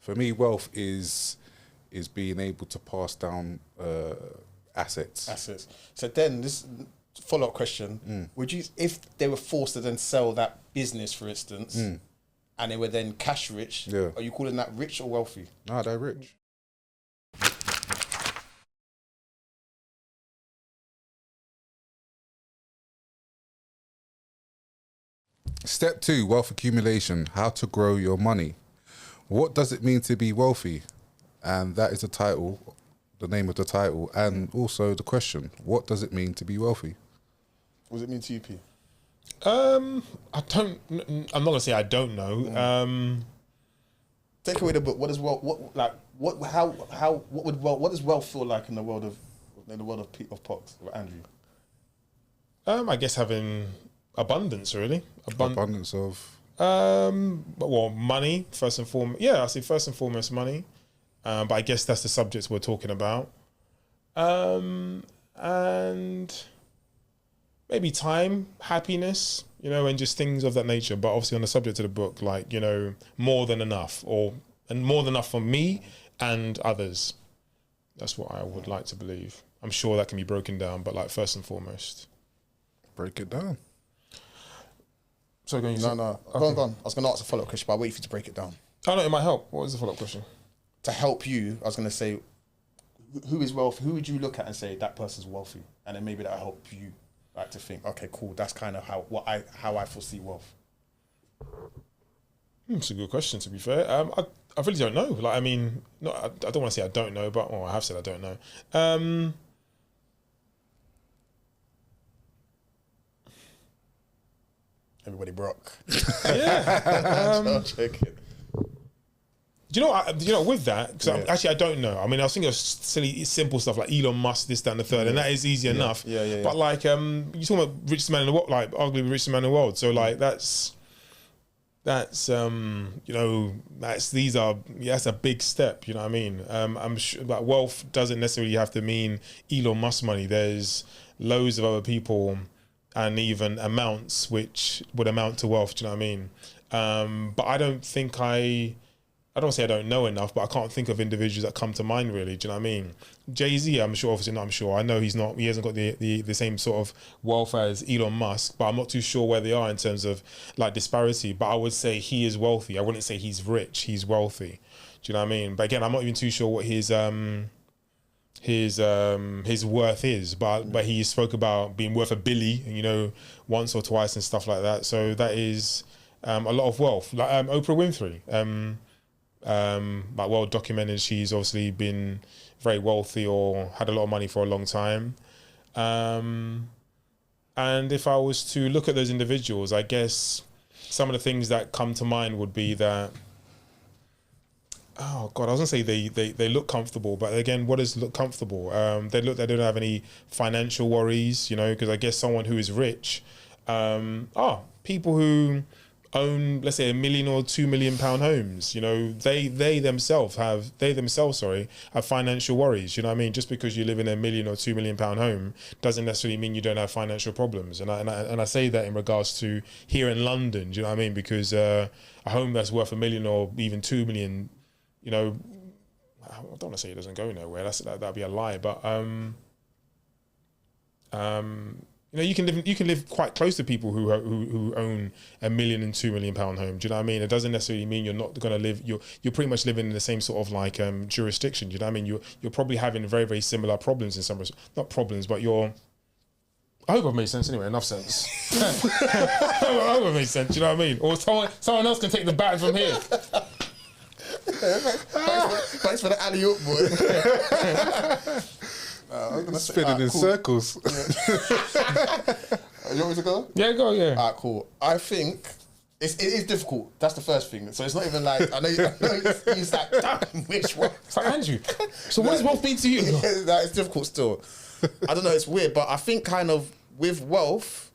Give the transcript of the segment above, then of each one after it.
For me, wealth is being able to pass down assets. Assets. So then this follow-up question, would you, if they were forced to then sell that business, for instance, and they were then cash rich, are you calling that rich or wealthy? No, they're rich. Step 2, wealth accumulation, how to grow your money. What does it mean to be wealthy? And that is the title, the name of the title, and also the question, what does it mean to be wealthy? What does it mean to you, P? I'm not gonna say I don't know. Take away the book. What does wealth? What does wealth feel like in the world of Pox, Andrew? I guess having abundance, really. Abundance of. Well, money first and foremost. Yeah, I say first and foremost money. But I guess that's the subjects we're talking about. And maybe time, happiness, and just things of that nature. But obviously on the subject of the book, like, more than enough, and more than enough for me and others. That's what I would like to believe. I'm sure that can be broken down, but like first and foremost. Break it down. So No. Okay. Go on. I was going to ask a follow-up question, but I'll wait for you to break it down. Oh no, it might help. What was the follow-up question? To help you, I was going to say, who is wealthy? Who would you look at and say that person's wealthy? And then maybe that'll help you, like, to think, okay, cool, that's kind of how I foresee wealth. It's a good question, to be fair. I really don't know. Like, I mean, no, I don't want to say I don't know, but I have said I don't know. Everybody broke. Yeah. I'm joking. Do you know with that? Because actually I don't know. I mean, I was thinking of silly, simple stuff like Elon Musk, this, that, and the third, and that is easy enough. Yeah. But like, you're talking about richest man in the world, like arguably the richest man in the world. So like, that's that's a big step. You know what I mean? I'm sure that wealth doesn't necessarily have to mean Elon Musk money. There's loads of other people, and even amounts which would amount to wealth. Do you know what I mean? But I don't say I don't know enough, but I can't think of individuals that come to mind really. Do you know what I mean? Jay-Z, I'm sure, obviously not, I'm sure. I know he hasn't got the same sort of wealth as Elon Musk, but I'm not too sure where they are in terms of like disparity. But I would say he is wealthy. I wouldn't say he's rich, he's wealthy. Do you know what I mean? But again, I'm not even too sure what his worth is, but he spoke about being worth $1 billion, once or twice and stuff like that. So that is a lot of wealth. Like Oprah Winfrey, like well documented, she's obviously been very wealthy or had a lot of money for a long time. And if I was to look at those individuals, I guess some of the things that come to mind would be that, oh God, I was gonna say they look comfortable, but again, what does look comfortable? They don't have any financial worries, because I guess someone who is rich, people who own, let's say, £1 million or £2 million homes, they themselves have financial worries. You know what I mean? Just because you live in £1 million or £2 million home doesn't necessarily mean you don't have financial problems. And I say that in regards to here in London. Do you know what I mean? Because a home that's worth $1 million or even $2 million, I don't want to say it doesn't go nowhere. That'd be a lie. But you can live quite close to people who own £1 million and £2 million home. Do you know what I mean? It doesn't necessarily mean you're not going to live. You're pretty much living in the same sort of like jurisdiction. Do you know what I mean? You're probably having very, very similar problems in some, not problems, but I hope I've made sense anyway. Enough sense. I hope I've made sense. Do you know what I mean? Or someone else can take the baton from here. Thanks for the alley-oop, boy. I'm spinning in circles. You want me to go? Yeah, go, yeah. Alright, cool. I think it is difficult. That's the first thing. So it's not even like, I know he's like, damn, which one? It's like, Andrew, so what does wealth mean to you? It's difficult still. I don't know, it's weird, but I think kind of with wealth,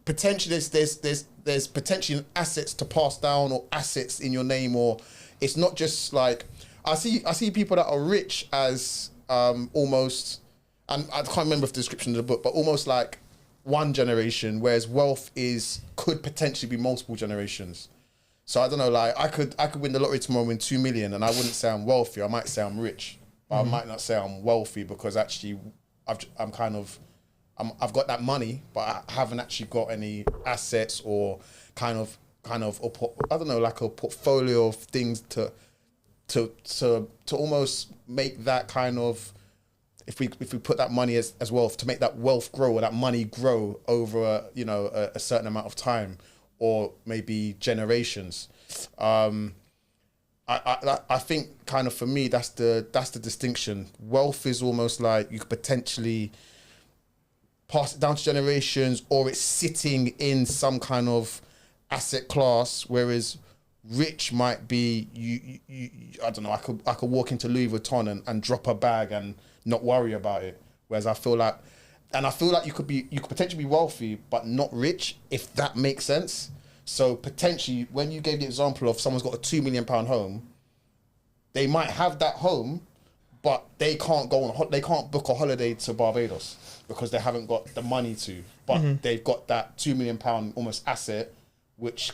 potentially there's potentially assets to pass down or assets in your name, or it's not just like, I see people that are rich as almost, and I can't remember the description of the book, but almost like one generation, whereas wealth could potentially be multiple generations. So I don't know, like I could win the lottery tomorrow, win 2 million, and I wouldn't say I'm wealthy. I might say I'm rich, but I might not say I'm wealthy because actually I've got that money, but I haven't actually got any assets or kind of I don't know, like a portfolio of things to almost make that kind of, if we put that money as wealth, to make that wealth grow or that money grow over a certain amount of time or maybe generations. I think kind of for me that's the distinction. Wealth is almost like you could potentially pass it down to generations, or it's sitting in some kind of asset class, whereas rich might be you I don't know, I could walk into Louis Vuitton and drop a bag and not worry about it, whereas I feel like you could potentially be wealthy but not rich, if that makes sense. So potentially, when you gave the example of someone's got a £2 million home, they might have that home, but they can't they can't book a holiday to Barbados because they haven't got the money to, but they've got that £2 million almost asset, which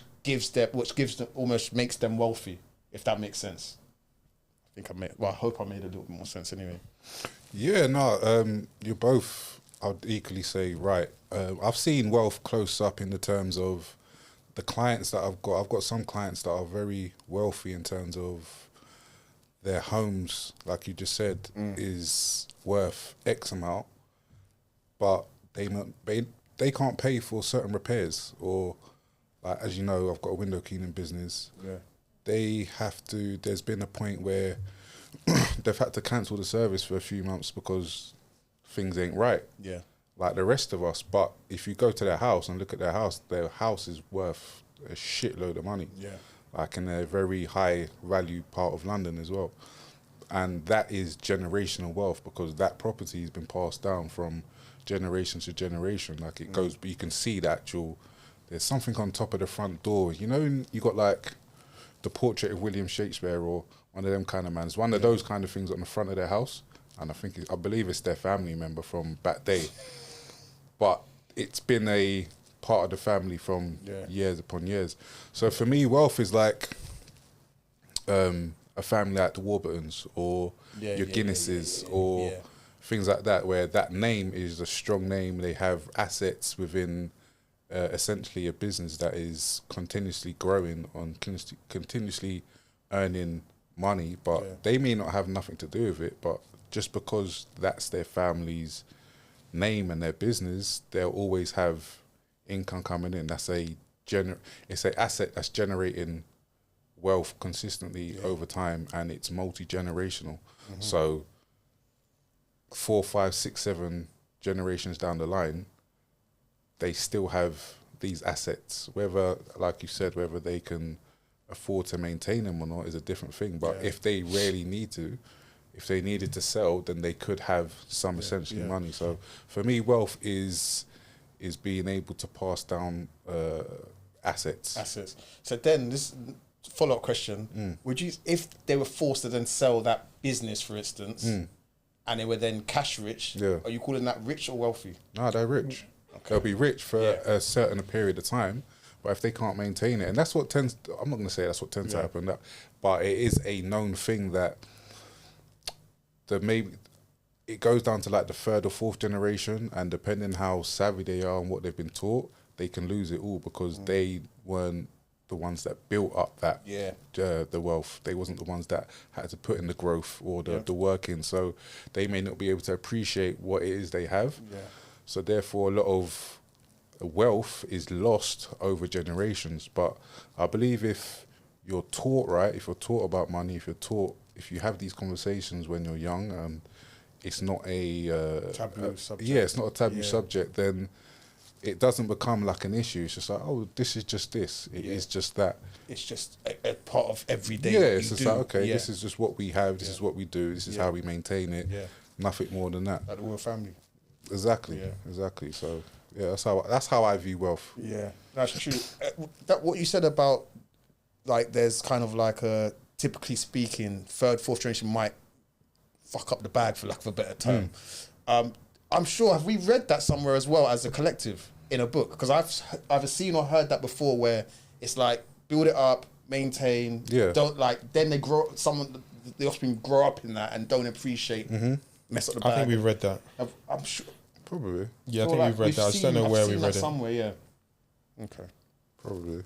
almost makes them wealthy, if that makes sense. I hope I made a little bit more sense anyway. Yeah, no, you're both, I'd equally say, right. I've seen wealth close up in the terms of the clients that I've got. I've got some clients that are very wealthy in terms of their homes, like you just said, is worth X amount, but they can't pay for certain repairs, or like, as you know, I've got a window cleaning business. Yeah. There's been a point where they've had to cancel the service for a few months because things ain't right. Yeah. Like the rest of us. But if you go to their house and look at their house is worth a shitload of money. Yeah. Like in a very high value part of London as well. And that is generational wealth, because that property has been passed down from generation to generation. Like it goes, but you can see the actual, there's something on top of the front door. You know, you got like the portrait of William Shakespeare or one of them kind of mans. One of those kind of things on the front of their house. And I believe it's their family member from back day. But it's been a part of the family from years upon years. So for me, wealth is like a family like the Warburtons or your Guinnesses or things like that, where that name is a strong name. They have assets within essentially a business that is continuously growing, on continuously earning money, but they may not have nothing to do with it, but just because that's their family's name and their business, they'll always have income coming in. That's it's an asset that's generating wealth consistently over time, and it's multi-generational. So 4, 5, 6, 7 generations down the line, they still have these assets. Whether, like you said, whether they can afford to maintain them or not is a different thing. But if they really need to, if they needed to sell, then they could have some essentially money. So for me, wealth is being able to pass down assets. So then this follow-up question, would you, if they were forced to then sell that business, for instance, and they were then cash rich, are you calling that rich or wealthy? No, they're rich. Okay. They'll be rich for a certain period of time, but if they can't maintain it, and that's what tends, I'm not going to say that's what tends to happen, but it is a known thing that maybe it goes down to like the 3rd or 4th generation, and depending how savvy they are and what they've been taught, they can lose it all, because they weren't the ones that built up that the wealth. They wasn't the ones that had to put in the growth or the work in, so they may not be able to appreciate what it is they have. So therefore, a lot of wealth is lost over generations. But I believe if you're taught right, if you're taught about money, if you have these conversations when you're young, it's not a taboo subject. Yeah, it's not a taboo subject. Then it doesn't become like an issue. It's just like, oh, this is just this. It is just that. It's just a part of everyday. Yeah, it's just like, okay, this is just what we have. This is what we do. This is how we maintain it. Nothing more than that. Like the royal family. Exactly. Exactly. So that's how I view wealth. Yeah, that's true. That what you said about, like, there's kind of like a, typically speaking, 3rd, 4th generation might fuck up the bag, for lack of a better term. I'm sure, have we read that somewhere as well as a collective in a book? Because I've either seen or heard that before, where it's like, build it up, maintain. Yeah. Don't like. Then they grow. The offspring grow up in that and don't appreciate. Mess up the bag. I think we've read that. I'm sure. Probably. Yeah, I think we've read that. I just don't know where we read it. Somewhere, yeah. Okay. Probably.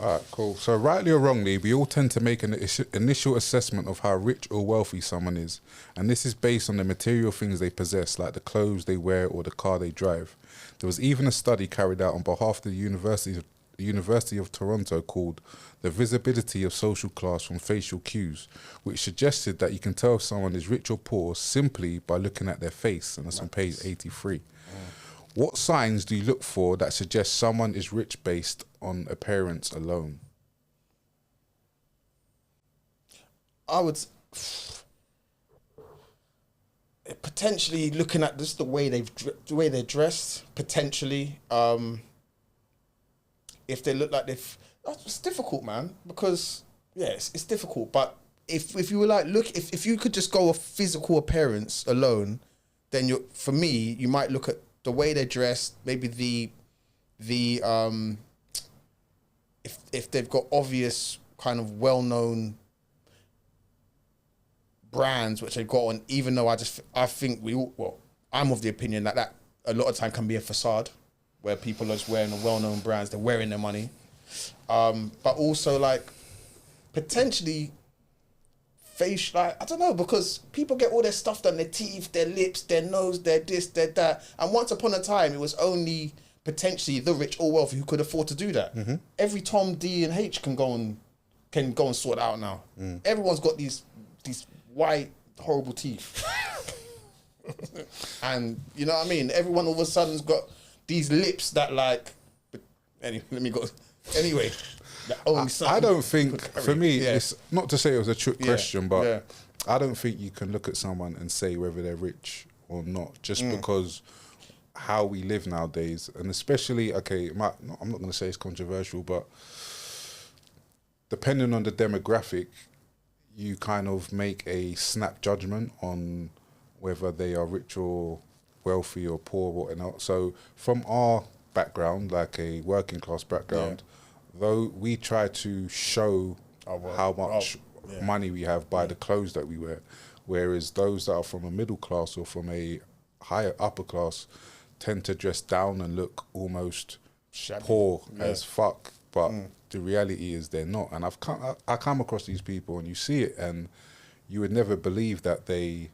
All right, cool. So, rightly or wrongly, we all tend to make an initial assessment of how rich or wealthy someone is. And this is based on the material things they possess, like the clothes they wear or the car they drive. There was even a study carried out on behalf of the University of Toronto called The Visibility of Social Class from Facial Cues, which suggested that you can tell if someone is rich or poor simply by looking at their face. And that's on page 83. What signs do you look for that suggest someone is rich based on appearance alone? I would potentially looking at just the way they're dressed. Potentially, if they look like it's difficult, man. Because it's difficult. But if you were like if you could just go off physical appearance alone, then for me you might look at the way they're dressed, maybe the if they've got obvious kind of well-known brands which they've got on, even though I think I'm of the opinion that a lot of time can be a facade where people are just wearing the well-known brands, they're wearing their money. But also like potentially face, like, I don't know, because people get all their stuff done, their teeth, their lips, their nose, their this, their that. And once upon a time, it was only potentially the rich or wealthy who could afford to do that. Every Tom, D and H can go and sort it out now. Everyone's got these white, horrible teeth. And you know what I mean? Everyone all of a sudden's got these lips that like, anyway, let me go. Anyway. I don't think, for me, it's not to say it was a trick question, but I don't think you can look at someone and say whether they're rich or not, just because how we live nowadays, and especially, I'm not going to say it's controversial, but depending on the demographic, you kind of make a snap judgment on whether they are rich or wealthy or poor or whatnot. So from our background, like a working class background, though we try to show how much money we have by the clothes that we wear, whereas those that are from a middle class or from a higher upper class tend to dress down and look almost poor as fuck, but the reality is they're not. And I come across these people and you see it and you would never believe that they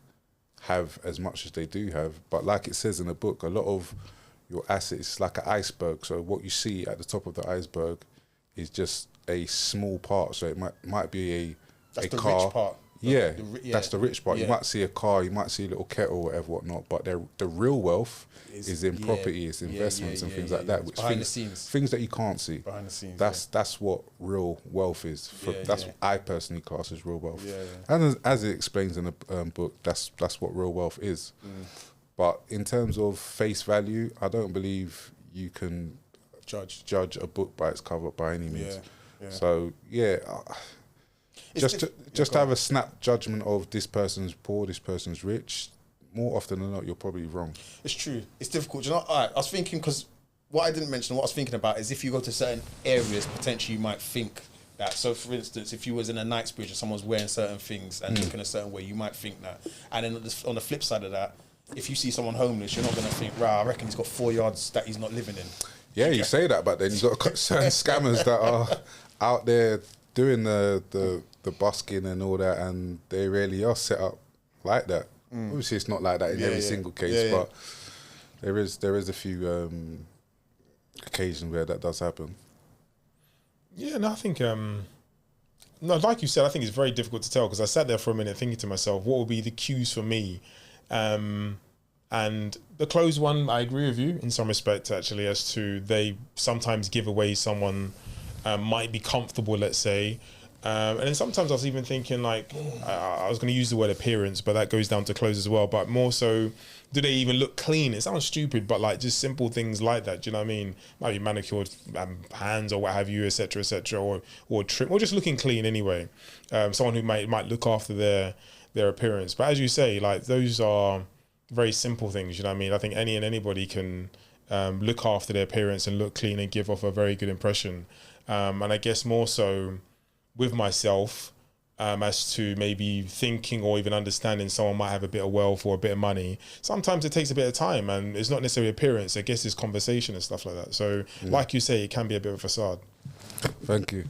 have as much as they do have. But like it says in the book, a lot of your assets is like an iceberg. So what you see at the top of the iceberg is just a small part. So it might be a car. Rich part. That's the rich part. You might see a car, you might see a little kettle, whatever, whatnot. But the real wealth is in property, it's investments and things like that. Which behind the scenes, things that you can't see. Behind the scenes. That's what real wealth is. That's what I personally class as real wealth. And as it explains in the book, that's what real wealth is. But in terms of face value, I don't believe you can judge a book by its cover by any means. So just to have a snap judgment of this person's poor, this person's rich, more often than not, you're probably wrong. It's true. It's difficult. You know, I was thinking, because what I didn't mention, what I was thinking about is if you go to certain areas, potentially you might think that. So, for instance, if you was in a Knightsbridge and someone's wearing certain things and looking a certain way, you might think that. And then on the flip side of that, if you see someone homeless, you're not going to think, I reckon he's got 4 yards that he's not living in. Yeah, you say that, but then you've got certain scammers that are out there doing the busking and all that, and they really are set up like that. Obviously, it's not like that in every single case, but there is a few occasions where that does happen. Yeah, no, I think like you said, I think it's very difficult to tell, because I sat there for a minute thinking to myself, what would be the cues for me? And the clothes one, I agree with you in some respect, actually, as to they sometimes give away someone might be comfortable, let's say. And then sometimes I was even thinking, like, I was going to use the word appearance, but that goes down to clothes as well. But more so, do they even look clean? It sounds stupid, but like just simple things like that. Do you know what I mean? Might be manicured hands or what have you, etc., or trim, or just looking clean anyway. Someone who might look after their appearance. But as you say, like, those are very simple things. You know what I mean? I think anybody can look after their appearance and look clean and give off a very good impression. And I guess more so with myself, as to maybe thinking or even understanding someone might have a bit of wealth or a bit of money. Sometimes it takes a bit of time, and it's not necessarily appearance. I guess it's conversation and stuff like that. So, like you say, it can be a bit of a facade. Thank you.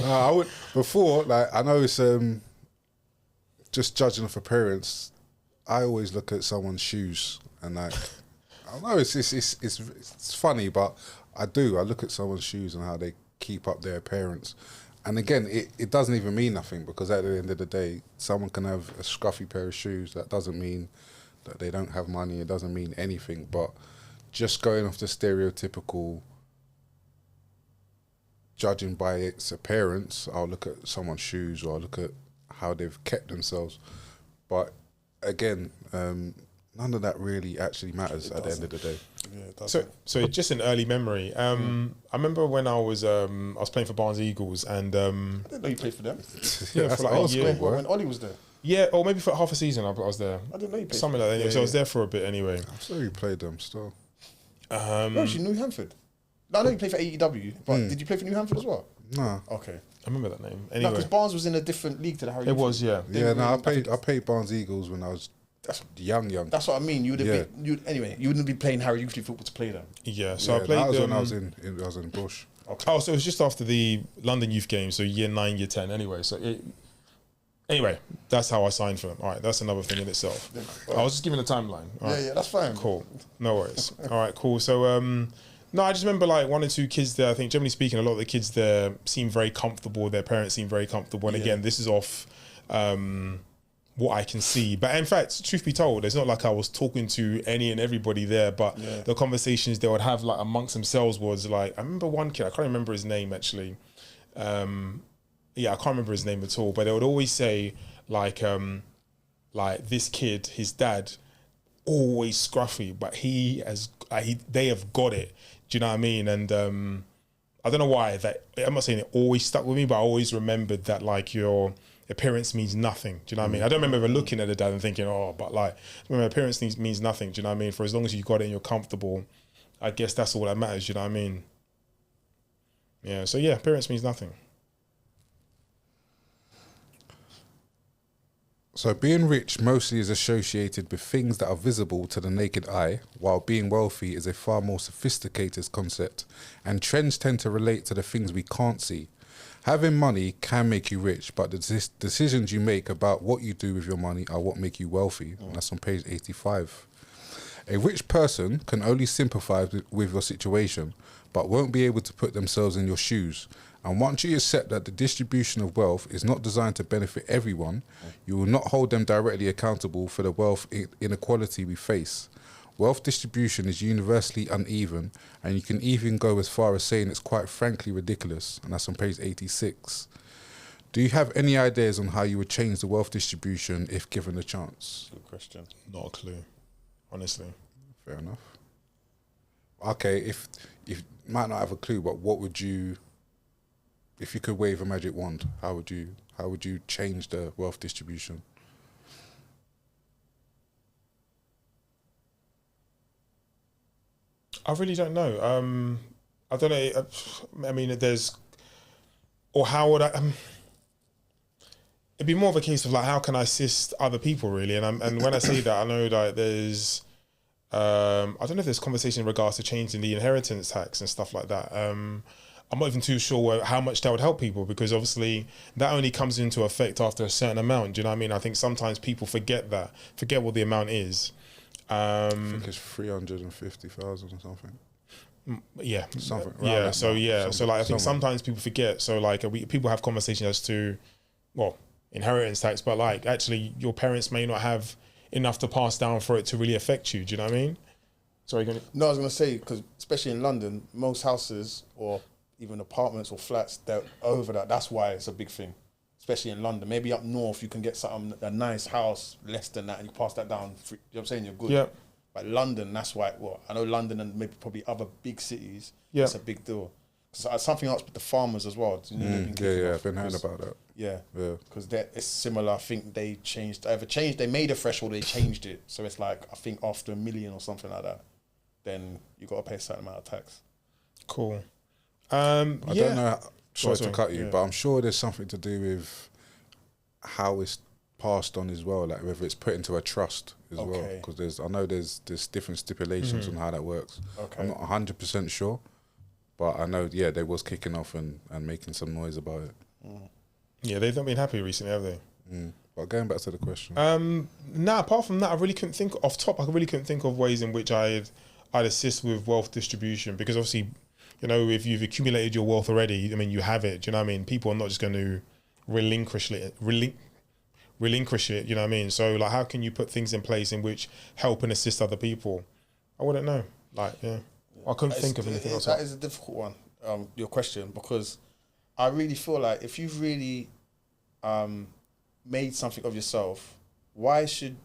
I would before, like, I know it's just judging off appearance. I always look at someone's shoes and, like, I know it's funny, but I look at someone's shoes and how they keep up their appearance. And again, it doesn't even mean nothing, because at the end of the day, someone can have a scruffy pair of shoes. That doesn't mean that they don't have money. It doesn't mean anything. But just going off the stereotypical judging by its appearance, I'll look at someone's shoes, or I'll look at how they've kept themselves. But again, none of that really actually matters at the end of the day. Yeah, so just an early memory. I remember when I was playing for Barnes Eagles, and I didn't know you played for them. yeah, for like a year. When Ollie was there. Yeah, or maybe for half a season I was there. I didn't know you played Something like that. Anyway. So I was there for a bit anyway. I'm sure you played them still. No, actually, New Hampshire. No, I know you played for AEW, but did you play for New Hampshire as well? No. Okay. I remember that name. No, Anyway, because Barnes was in a different league to the Harry. it was, yeah. Yeah, no, I played Barnes Eagles when I was young. That's what I mean. You would have been. Anyway, you wouldn't be playing Harry Youth League football to play them. Yeah, so Yeah, I played. that was when I was in Bush. Okay. Oh, so it was just after the London Youth Games, so year 9, year 10. Anyway, anyway, that's how I signed for them. All right, that's another thing in itself. I was just giving a timeline. All right. Yeah, that's fine. Cool. No worries. All right, cool. So, no, I just remember like 1 or 2 kids there. I think generally speaking, a lot of the kids there seem very comfortable. Their parents seem very comfortable. And again, this is off what I can see. But in fact, truth be told, it's not like I was talking to any and everybody there, but the conversations they would have like amongst themselves was like, I remember one kid, I can't remember his name actually. Yeah, I can't remember his name at all, but they would always say like this kid, his dad, always scruffy, but they have got it. Do you know what I mean? And I don't know why I'm not saying it always stuck with me, but I always remembered that like your appearance means nothing. Do you know what I mean? I don't remember ever looking at the dad and thinking, but like, remember, appearance means nothing. Do you know what I mean? For as long as you got it and you're comfortable, I guess that's all that matters. Do you know what I mean? Yeah. So yeah, appearance means nothing. So being rich mostly is associated with things that are visible to the naked eye, while being wealthy is a far more sophisticated concept, and trends tend to relate to the things we can't see. Having money can make you rich, but the decisions you make about what you do with your money are what make you wealthy. And that's on page 85. A rich person can only sympathise with your situation, but won't be able to put themselves in your shoes. And once you accept that the distribution of wealth is not designed to benefit everyone, you will not hold them directly accountable for the wealth inequality we face. Wealth distribution is universally uneven, and you can even go as far as saying it's quite frankly ridiculous. And that's on page 86. Do you have any ideas on how you would change the wealth distribution if given the chance? Good question. Not a clue, honestly. Fair enough. Okay, if you might not have a clue, but what would you... If you could wave a magic wand, how would you change the wealth distribution? I really don't know. I don't know. I mean, how would I? It'd be more of a case of like, how can I assist other people, really? And when I say that, I know that there's, I don't know if there's conversation in regards to changing the inheritance tax and stuff like that. I'm not even too sure how much that would help people, because obviously that only comes into effect after a certain amount. Do you know what I mean? I think sometimes people forget what the amount is. I think it's 350,000 or something. Yeah, something. Yeah. So yeah, so like I think sometimes people forget. So like people have conversations as to, well, inheritance tax, but like actually your parents may not have enough to pass down for it to really affect you. Do you know what I mean? Sorry, No, I was going to say, because especially in London, most houses or even apartments or flats, they're over that. That's why it's a big thing, especially in London. Maybe up north, you can get a nice house less than that, and you pass that down. You know what I'm saying? You're good. Yeah. But London, that's why. Well, I know London and maybe probably other big cities. Yeah. It's a big deal. So something else with the farmers as well. I've been hearing about that. Yeah. Because it's similar. I think they changed. They made a threshold. They changed it. So it's like, I think after $1 million or something like that. then you got to pay a certain amount of tax. Cool. I don't know. Sorry to sorry, cut you, yeah. but I'm sure there's something to do with how it's passed on as well, like whether it's put into a trust as well. Okay. Because I know there's different stipulations on how that works. Okay. I'm not 100% sure, but I know they was kicking off and making some noise about it. Yeah, they've not been happy recently, have they? But going back to the question, Nah, apart from that, I really couldn't think off top. I really couldn't think of ways in which I'd assist with wealth distribution, because obviously, you know, if you've accumulated your wealth already, I mean, you have it. Do you know what I mean? People are not just going to relinquish it. You know what I mean? So, like, how can you put things in place in which help and assist other people? I wouldn't know. Like, yeah, I couldn't think of anything else. That is a difficult one. Your question, because I really feel like if you've really made something of yourself, why should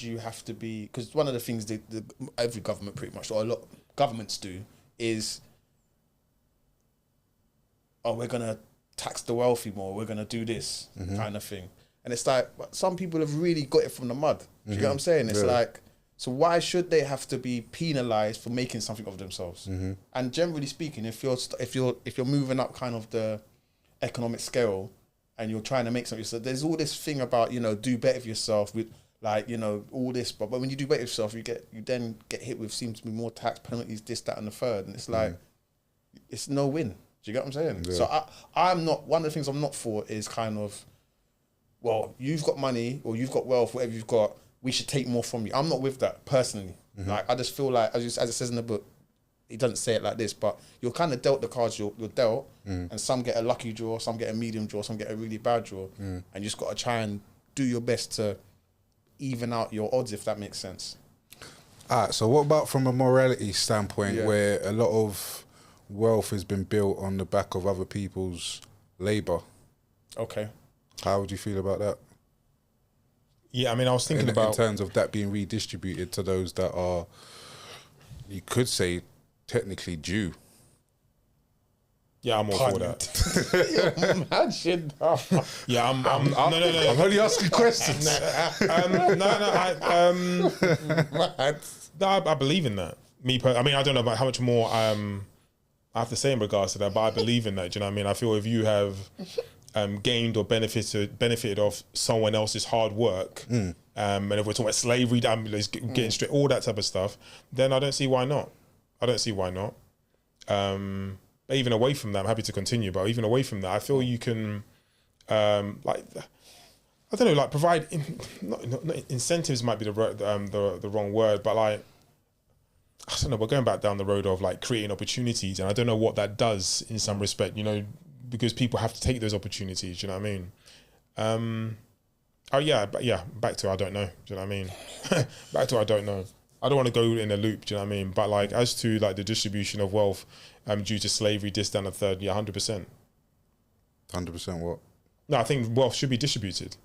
you have to be? Because one of the things that every government pretty much, or a lot of governments do, is, oh, we're gonna tax the wealthy more, we're gonna do this kind of thing. And it's like, but some people have really got it from the mud. Do you get what I'm saying? It's like, so why should they have to be penalised for making something of themselves? And generally speaking, if you're moving up kind of the economic scale and you're trying to make something, so there's all this thing about, you know, do better for yourself with, like, you know, all this, but when you do better for yourself, you then get hit with, seems to be more tax penalties, this, that, and the third, and it's like, it's no win. Do you get what I'm saying? Yeah. So I'm not, one of the things I'm not for is kind of, well, you've got money or you've got wealth, whatever you've got, we should take more from you. I'm not with that personally. Like, I just feel like, as it says in the book, he doesn't say it like this, but you're kind of dealt the cards you're dealt, and some get a lucky draw, some get a medium draw, some get a really bad draw, and you just got to try and do your best to even out your odds, if that makes sense. Alright, so what about from a morality standpoint, where a lot of wealth has been built on the back of other people's labour? Okay. How would you feel about that? Yeah, I mean, I was thinking In about terms of that being redistributed to those that are, you could say, technically due. Yeah, I'm all for that. Imagine. Yeah, I'm no. I'm only asking questions. I believe in that. I mean, I don't know about how much more I have to say in regards to that, but I believe in that. Do you know what I mean? I feel if you have gained or benefited off someone else's hard work, and if we're talking about slavery, getting straight, all that type of stuff, then I don't see why not. But even away from that, I'm happy to continue. But even away from that, I feel you can, like, I don't know, like provide not incentives might be the wrong word, but like, I don't know. We're going back down the road of like creating opportunities, and I don't know what that does in some respect, you know, because people have to take those opportunities. You know what I mean? Back to I don't know. Do you know what I mean? Back to I don't know. I don't want to go in a loop. Do you know what I mean? But like, as to like the distribution of wealth, due to slavery, this, down, the third, 100%. 100% what? No, I think wealth should be distributed.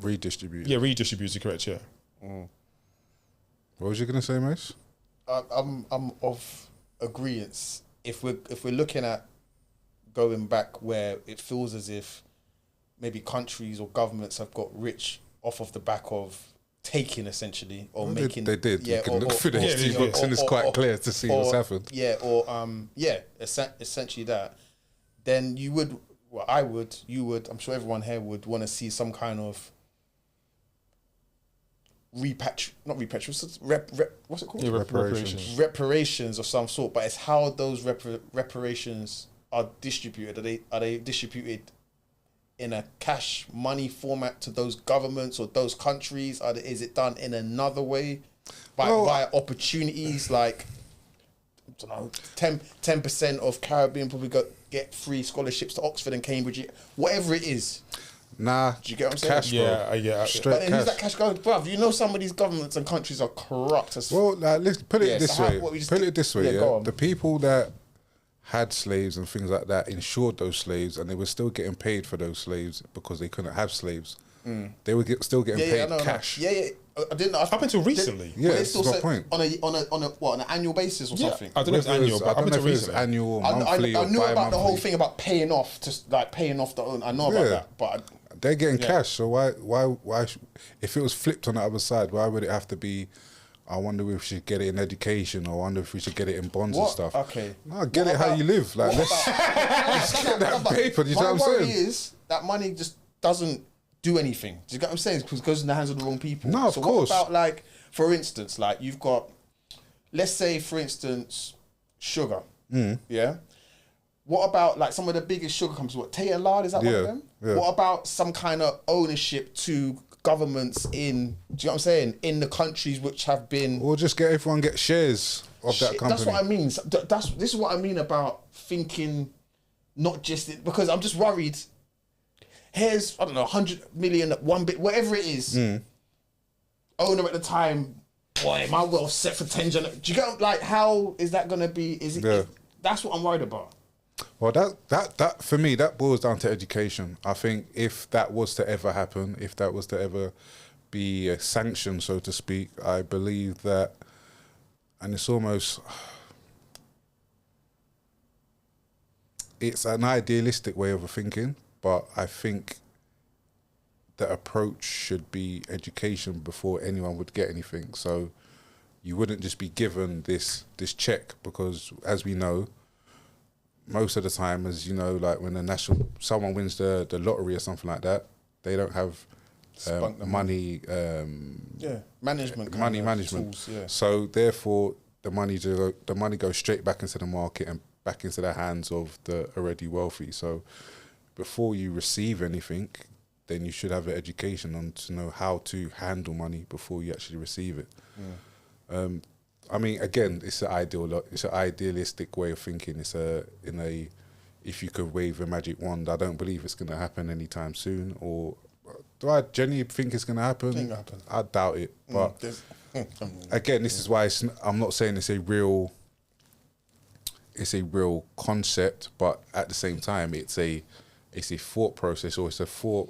Redistributed. Yeah, redistributed, correct, yeah. What was you going to say, Mace? I'm of agreeance. If we're looking at going back where it feels as if maybe countries or governments have got rich off of the back of taking, essentially, or making. They did. Yeah, you can look through the history books and it's quite clear to see what's happened. Yeah, essentially that. Then you would, well, I would, you would, I'm sure everyone here would want to see some kind of what's it called? Yeah, reparations. Reparations of some sort, but it's how those reparations are distributed. Are they distributed in a cash money format to those governments or those countries? Is it done in another way by opportunities like, I don't know, 10% of Caribbean probably get free scholarships to Oxford and Cambridge, whatever it is. Nah, do you get what I'm saying? Cash, bro. Yeah. Straight but then cash. who's that cash going? Bruv, you know some of these governments and countries are corrupt as Well, let's put it this way. Put it this way, go on. The people that had slaves and things like that insured those slaves, and they were still getting paid for those slaves because they couldn't have slaves. They were still getting paid cash. Yeah. I didn't know. Up until recently. Yeah, that's that's the point. On an annual basis or something. I don't know if it's annual, but up until recently. Annual or monthly I or knew about the whole bi-monthly. thing about paying off the own. I know about that, but They're getting cash, so why? If it was flipped on the other side, why would it have to be I wonder if we should get it in education, or I wonder if we should get it in bonds and What? stuff. Okay. No, get What it how about- you live. Like, what let's get that But paper. Do you know my what I'm worry saying? is that money just doesn't do anything. Do you get what I'm saying? Because it goes in the hands of the wrong people. No, of so course. what about, like, for instance, like you've got, let's say, for instance, sugar. Yeah. What about like some of the biggest sugar companies? What, Tate and Lard, is that one of Yeah, them? yeah. What about some kind of ownership to governments in? Do you know what I'm saying? In the countries which have been. Or just get everyone get shares of that company. That's what I mean. So this is what I mean about thinking, not just because I'm just worried. Here's, I don't know, 100 million, 1 bit, whatever it is. Owner at the time, boy, my wealth set for 10 generations. Do you get, like, how is that gonna be? Is it? Yeah. That's what I'm worried about. Well, that for me, that boils down to education. I think if that was to ever happen, if that was to ever be a sanction, so to speak, I believe that, and it's almost, it's an idealistic way of thinking, but I think the approach should be education before anyone would get anything. So you wouldn't just be given this check, because as we know, most of the time, as you know, like when someone wins the lottery or something like that, they don't have Spunk them. money. Management. kind Money of management. tools, yeah. So therefore, the money goes straight back into the market and back into the hands of the already wealthy. So before you receive anything, then you should have an education on to know how to handle money before you actually receive it. I mean, again, it's an idealistic way of thinking. If you could wave a magic wand, I don't believe it's going to happen anytime soon. Or do I genuinely think it's going to happen? Think it'll happen. I doubt it. But again, this is why I'm not saying it's a real concept, but at the same time, it's a thought process, or it's a thought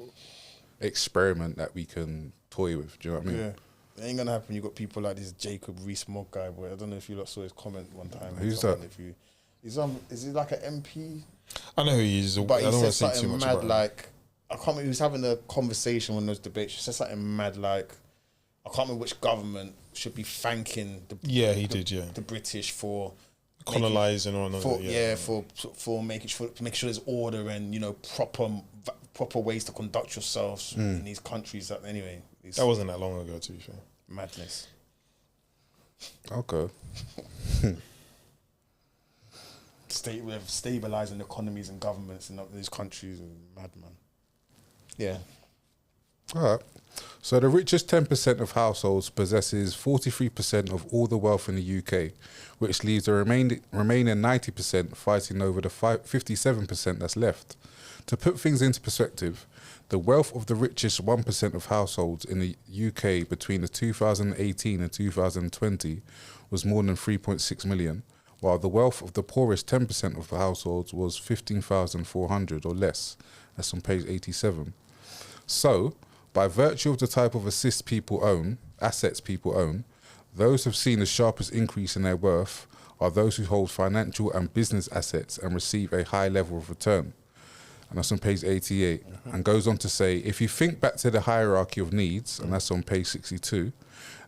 experiment that we can toy with. Do you know what I mean? Yeah. It ain't gonna happen. You got people like this Jacob Rees-Mogg guy, boy. I don't know if you lot saw his comment one time. Who's that? Is he like an MP? I know who he is. But I he don't want said to say too something much mad about him. like, I can't remember, he was having a conversation on those debates. He said something mad like, I can't remember which government should be thanking Yeah, he did. Yeah, the British for colonizing or another. for making sure there's order and, you know, proper ways to conduct yourselves in these countries. That anyway, That wasn't that long ago, to be fair. madness. Okay. We're stabilizing economies and governments in these countries and madman. Yeah. All right. So the richest 10% of households possesses 43% of all the wealth in the UK, which leaves the remaining 90% fighting over the 57% that's left. To put things into perspective, the wealth of the richest 1% of households in the UK between the 2018 and 2020 was more than 3.6 million, while the wealth of the poorest 10% of the households was 15,400 or less. That's on page 87. So, by virtue of the type of assets people own, those who have seen the sharpest increase in their worth are those who hold financial and business assets and receive a high level of return. And that's on page 88. And goes on to say, if you think back to the hierarchy of needs, and that's on page 62,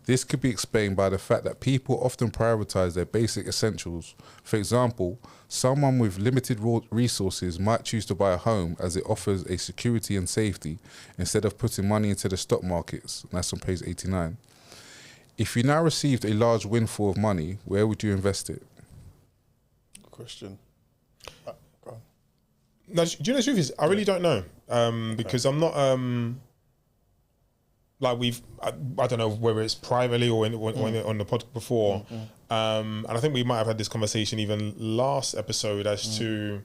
this could be explained by the fact that people often prioritize their basic essentials. For example, someone with limited resources might choose to buy a home as it offers a security and safety instead of putting money into the stock markets. And that's on page 89. If you now received a large windfall of money, where would you invest it? Question. Go on. No, do you know the truth is, I really don't know. Because I'm not like I don't know whether it's privately or on the podcast before. And I think we might have had this conversation even last episode as to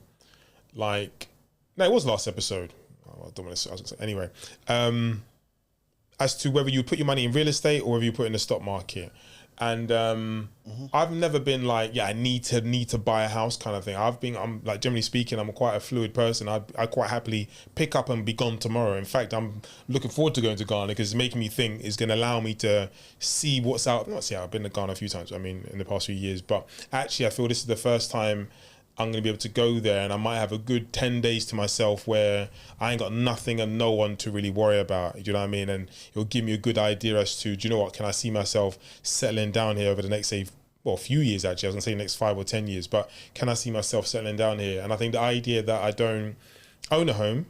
like, no, it was last episode. I don't want to. I was gonna say anyway. As to whether you put your money in real estate or whether you put it in the stock market. And I've never been like, yeah, I need to buy a house kind of thing. I'm like, generally speaking, I'm quite a fluid person. I quite happily pick up and be gone tomorrow. In fact, I'm looking forward to going to Ghana because it's making me think, it's going to allow me to see what's out. I've been to Ghana a few times, I mean, in the past few years, but actually I feel this is the first time I'm going to be able to go there and I might have a good 10 days to myself where I ain't got nothing and no one to really worry about. You know what I mean? And it'll give me a good idea as to, do you know what, can I see myself settling down here over the next, say, well, a few years actually. I was going to say next 5 or 10 years, but can I see myself settling down here? And I think the idea that I don't own a home,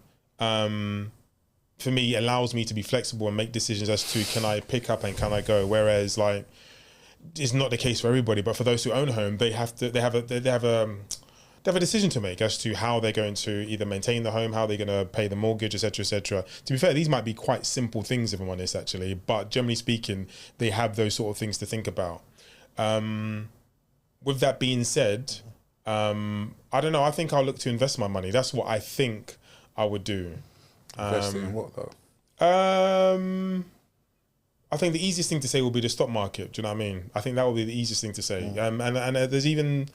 for me, allows me to be flexible and make decisions as to can I pick up and can I go? Whereas, like, it's not the case for everybody, but for those who own a home, they have a decision to make as to how they're going to either maintain the home, how they're going to pay the mortgage, etc., etc. To be fair, these might be quite simple things, if I'm honest, actually, but generally speaking, they have those sort of things to think about. With that being said, I don't know. I think I'll look to invest my money. That's what I think I would do. Invest in what though? I think the easiest thing to say will be the stock market. Do you know what I mean? I think that will be the easiest thing to say. And there's even,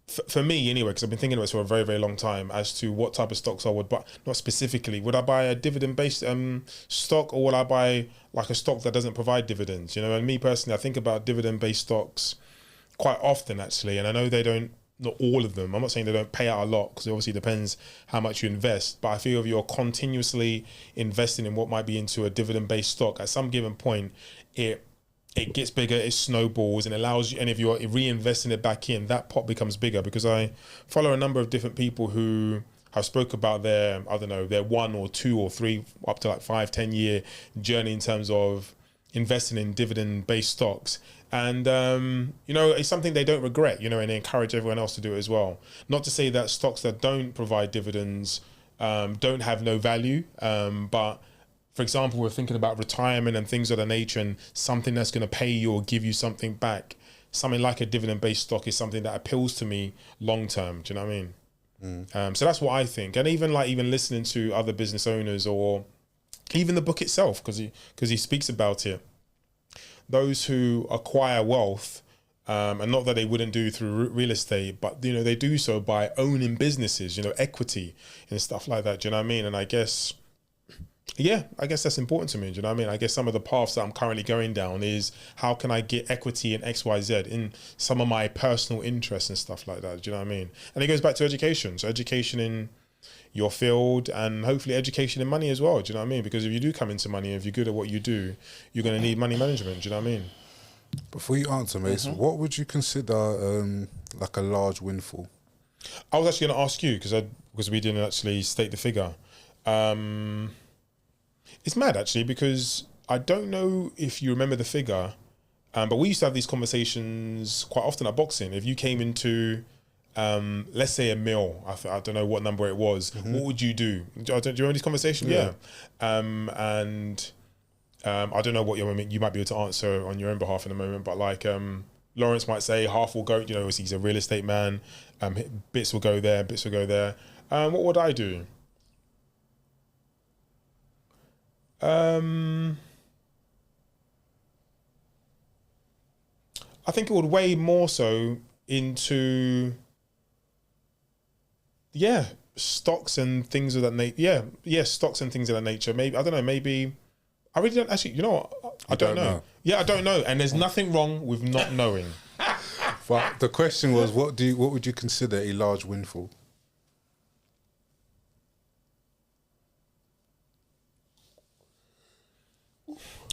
for me anyway, because I've been thinking about this for a very, very long time as to what type of stocks I would buy. Not specifically, would I buy a dividend-based stock, or would I buy like a stock that doesn't provide dividends? You know, and me personally, I think about dividend-based stocks quite often actually, and I know they don't. Not all of them. I'm not saying they don't pay out a lot, because it obviously depends how much you invest. But I feel if you're continuously investing in what might be into a dividend-based stock, at some given point, it gets bigger, it snowballs, and allows you. And if you're reinvesting it back in, that pot becomes bigger. Because I follow a number of different people who have spoke about their, I don't know, their 1 or 2 or 3 up to like 5-10 year journey in terms of investing in dividend-based stocks. And, you know, it's something they don't regret, you know, and they encourage everyone else to do it as well. Not to say that stocks that don't provide dividends don't have no value. But, for example, we're thinking about retirement and things of that nature, and something that's going to pay you or give you something back. Something like a dividend-based stock is something that appeals to me long-term. Do you know what I mean? So that's what I think. And even listening to other business owners, or even the book itself, because he speaks about it. Those who acquire wealth, and not that they wouldn't do through real estate, but, you know, they do so by owning businesses, you know, equity and stuff like that. Do you know what I mean? And I guess that's important to me. Do you know what I mean? I guess some of the paths that I'm currently going down is how can I get equity in XYZ in some of my personal interests and stuff like that. Do you know what I mean? And it goes back to education. So education in your field, and hopefully education in money as well. Do you know what I mean? Because if you do come into money, if you're good at what you do, you're going to need money management. Do you know what I mean? Before you answer, Mace, what would you consider like a large windfall? I was actually going to ask you, because we didn't actually state the figure. It's mad actually, because I don't know if you remember the figure, but we used to have these conversations quite often at boxing. If you came into let's say a meal, I don't know what number it was, what would you do? Do you remember this conversation? Yeah. And I don't know what you might be able to answer on your own behalf in a moment, but like Lawrence might say half will go, you know, he's a real estate man, bits will go there, bits will go there. What would I do? I think it would weigh more so into stocks and things of that nature. Stocks and things of that nature. Maybe, I don't know, maybe I really don't actually, you know what? I don't know. Yeah, I don't know. And there's nothing wrong with not knowing. But the question was, what would you consider a large windfall?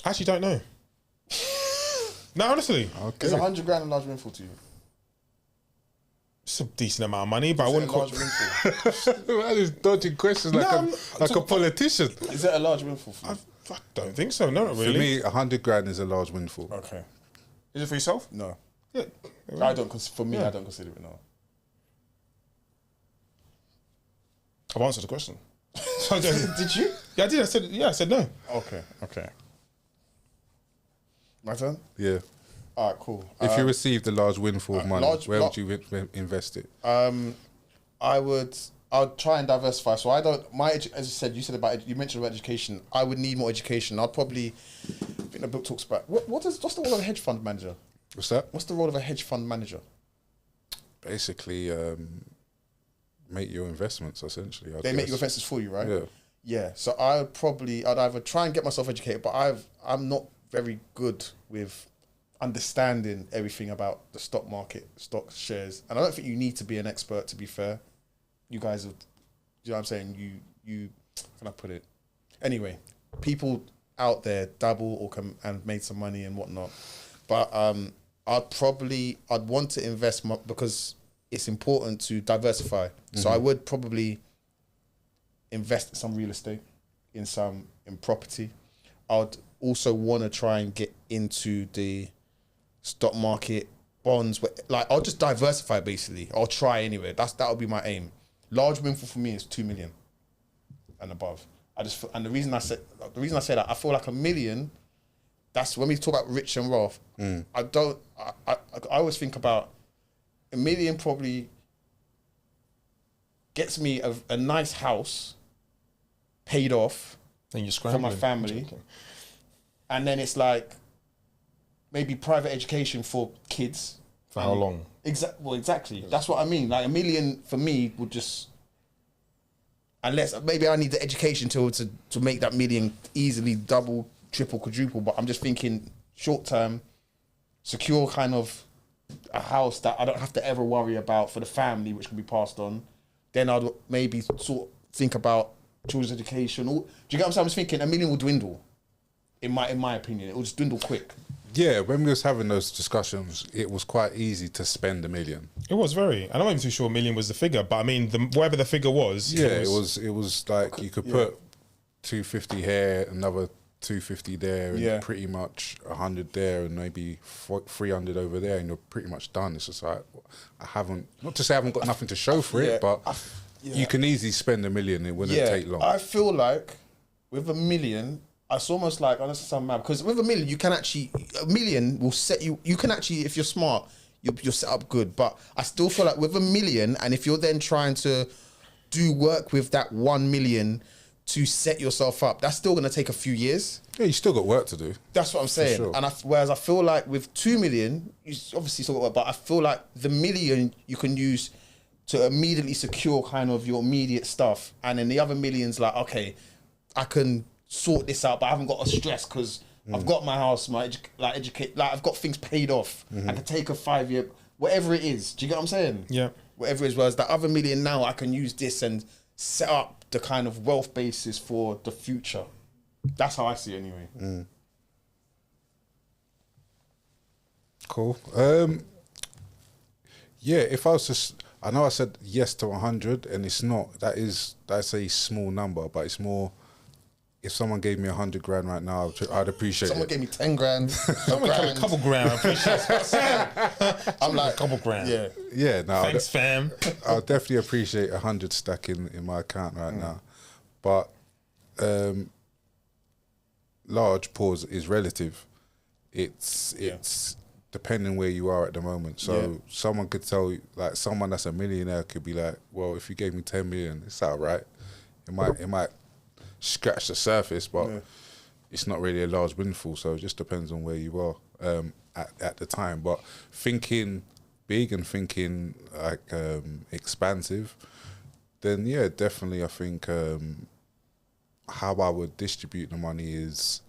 I actually don't know. No, honestly. Okay. Is 100 grand a large windfall to you? It's a decent amount of money, but I wouldn't call it. Man is dodging questions like a politician. Is it a large windfall for you? I don't think so. No, not really. For me, 100 grand is a large windfall. Okay. Is it for yourself? No. Yeah. I don't consider it, no. I've answered the question. Did you? Yeah, I did. I said no. Okay. My turn? Yeah. All right, cool. If you received a large windfall of money, where would you invest it? I'd try and diversify. So I don't, as you mentioned about education, I would need more education. I'd probably, I think the book talks about, what's the role of a hedge fund manager? What's that? What's the role of a hedge fund manager? Basically, make your investments, essentially. They make your investments for you, right? Yeah. Yeah. So I'd either try and get myself educated, but I'm not very good with, understanding everything about the stock market, stock shares. And I don't think you need to be an expert, to be fair. You guys have, you know what I'm saying? You how can I put it? Anyway, people out there dabble or and made some money and whatnot. But I'd want to invest because it's important to diversify. So I would probably invest in some real estate, in property. I'd also want to try and get into the stock market, bonds, like I'll just diversify basically. I'll try anyway. That would be my aim. Large windfall for me is 2 million and above. And the reason I say that, I feel like $1 million. That's when we talk about rich and wealth. I always think about $1 million probably gets me a nice house paid off and you're for my family, and then it's like maybe private education for kids. For how long? Exactly. That's what I mean. Like $1 million for me would just, unless maybe I need the education to make that $1 million easily double, triple, quadruple. But I'm just thinking short term, secure kind of a house that I don't have to ever worry about for the family, which can be passed on. Then I'd maybe sort of think about children's education. Do you get what I'm saying? I'm just thinking $1 million will dwindle. In my opinion, it will just dwindle quick. Yeah, when we was having those discussions, it was quite easy to spend $1 million. It was very. I'm not even too sure $1 million was the figure, but I mean, whatever the figure was. Yeah, it was like you could put 250 here, another 250 there, and pretty much 100 there, and maybe 300 over there, and you're pretty much done. It's just like not to say I haven't got nothing to show for it, but you can easily spend $1 million. It wouldn't take long. I feel like with $1 million. It's almost like, honestly, sound mad, because with $1 million, you can actually, $1 million will set you, you can actually, if you're smart, you're set up good. But I still feel like with $1 million, and if you're then trying to do work with that 1 million to set yourself up, that's still going to take a few years. Yeah, you still got work to do. That's what I'm saying. Sure. And whereas I feel like with 2 million, you obviously still got work, but I feel like the $1 million you can use to immediately secure kind of your immediate stuff. And then the other million's like, okay, I can sort this out, but I haven't got to stress because I've got my house, I've got things paid off. I can take a 5-year, whatever it is. Do you get what I'm saying? Yeah. Whatever it is, whereas that other $1 million now, I can use this and set up the kind of wealth basis for the future. That's how I see it anyway. Cool. Yeah, if I was to, I know I said yes to 100, and it's not. That's a small number, but it's more. If someone gave me 100 grand right now, I'd appreciate Someone it. gave me 10 grand. Someone gave me a couple grand. I appreciate it. I'm like, a couple grand. yeah. Yeah, no. Thanks, fam. I'll definitely appreciate 100 stack in my account right now. But large pause is relative. It's depending where you are at the moment. So someone could tell you, like someone that's a millionaire could be like, well, if you gave me 10 million, it's all right. It might scratch the surface, but it's not really a large windfall. So it just depends on where you are at the time. But thinking big and thinking like expansive, then yeah, definitely I think how I would distribute the money is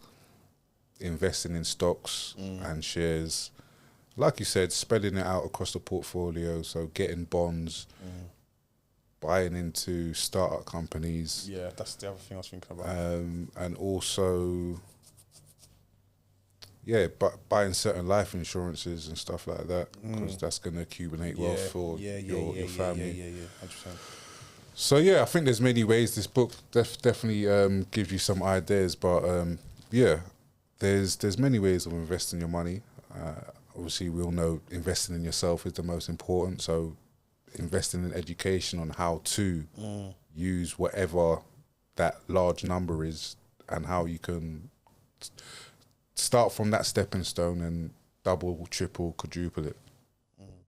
investing in stocks and shares. Like you said, spreading it out across the portfolio, so getting bonds, buying into startup companies. Yeah, that's the other thing I was thinking about. And also, but buying certain life insurances and stuff like that, because that's going to accumulate wealth for your family. Yeah, 100%. So yeah, I think there's many ways. This book definitely gives you some ideas, but there's many ways of investing your money. Obviously, we all know investing in yourself is the most important. So investing in education on how to use whatever that large number is and how you can start from that stepping stone and double, triple, quadruple it.